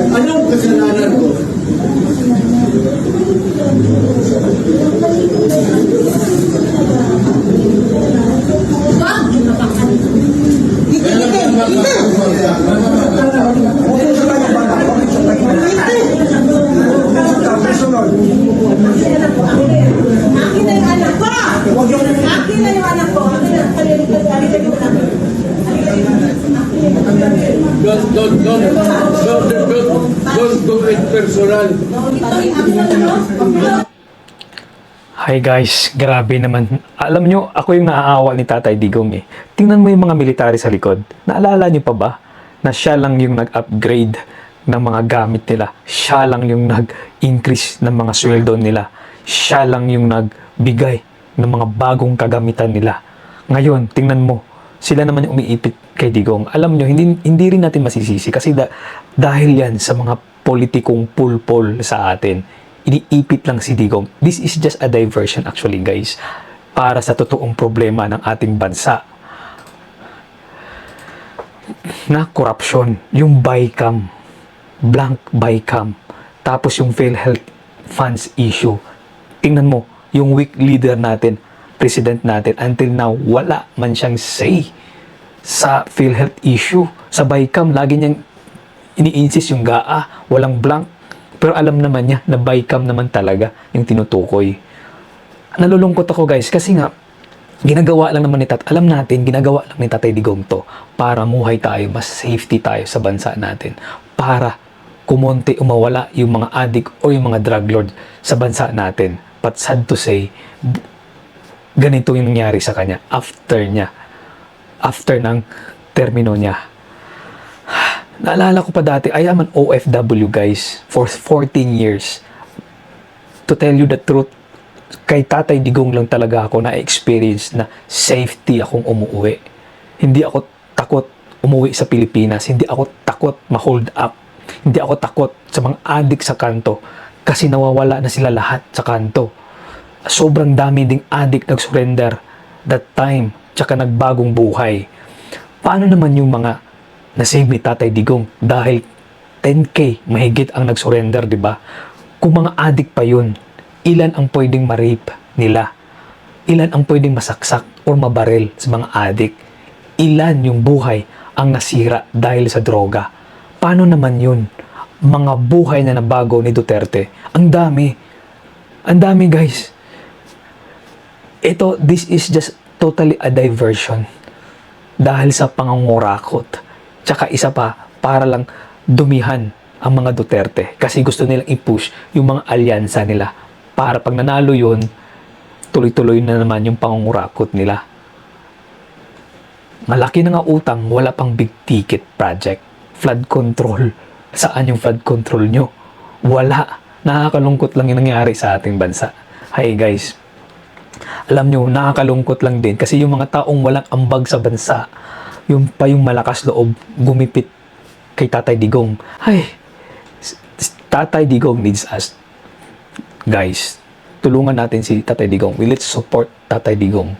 Anong kasalanan ko? Akin na yung anak ko! Akin na yung anak ko! Akin na, Don't do it personal. Hi guys, grabe naman. Alam nyo, ako yung naaawa ni Tatay Digong eh. Tingnan mo yung mga military sa likod. Naalala nyo pa ba na siya lang yung nag-upgrade ng mga gamit nila? Siya lang yung nag-increase ng mga sweldo nila. Siya lang yung nagbigay ng mga bagong kagamitan nila. Ngayon, tingnan mo, sila naman yung umiipit kay Digong. Alam nyo, hindi rin natin masisisi kasi dahil yan sa mga politikong pulpol sa atin, iniipit lang si Digong. This is just a diversion actually guys, para sa totoong problema ng ating bansa na korupsyon, yung BICAM, blank BICAM, tapos yung PhilHealth funds issue. Tingnan mo, yung weak leader natin, president natin, until now, wala man siyang say sa PhilHealth issue. Sa BICAM, lagi niyang ini-insist yung GAA, walang blank. Pero alam naman niya na BICAM naman talaga yung tinutukoy. Nalulungkot ako guys kasi nga, ginagawa lang naman ni alam natin, ginagawa lang ni Tatay Digong to para muhay tayo, mas safety tayo sa bansa natin. Para kumonti umawala yung mga addict o yung mga drug lord sa bansa natin. But sad to say, ganito yung nangyari sa kanya after ng termino niya. Naalala ko pa dati, I am an OFW guys for 14 years. To tell you the truth, kay Tatay Digong lang talaga ako na-experience na safety akong umuwi. Hindi ako takot umuwi sa Pilipinas. Hindi ako takot ma-hold up. Hindi ako takot sa mga addict sa kanto kasi nawawala na sila lahat sa kanto. Sobrang dami ding addict nag-surrender that time, tsaka nagbagong buhay. Paano naman yung mga na-save ni Tatay Digong dahil 10K mahigit ang nag-surrender, di ba? Kung mga addict pa yun, ilan ang pwedeng ma-rape nila? Ilan ang pwedeng masaksak or mabaril sa mga addict? Ilan yung buhay ang nasira dahil sa droga? Paano naman yun? Mga buhay na nabago ni Duterte. Ang dami. Ang dami guys. This is just totally a diversion dahil sa pangangurakot. Tsaka isa pa, para lang dumihan ang mga Duterte kasi gusto nilang i-push yung mga alyansa nila para pag nanalo yun, tuloy-tuloy na naman yung pangungurakot nila. Malaki na nga utang, wala pang big ticket project. Flood control. Saan yung flood control nyo? Wala. Nakakalungkot lang yung nangyari sa ating bansa. Hi guys, alam nyo, nakakalungkot lang din kasi yung mga taong walang ambag sa bansa, yung malakas loob gumipit kay Tatay Digong. Ay, Tatay Digong needs us. Guys, tulungan natin si Tatay Digong. Let's support Tatay Digong.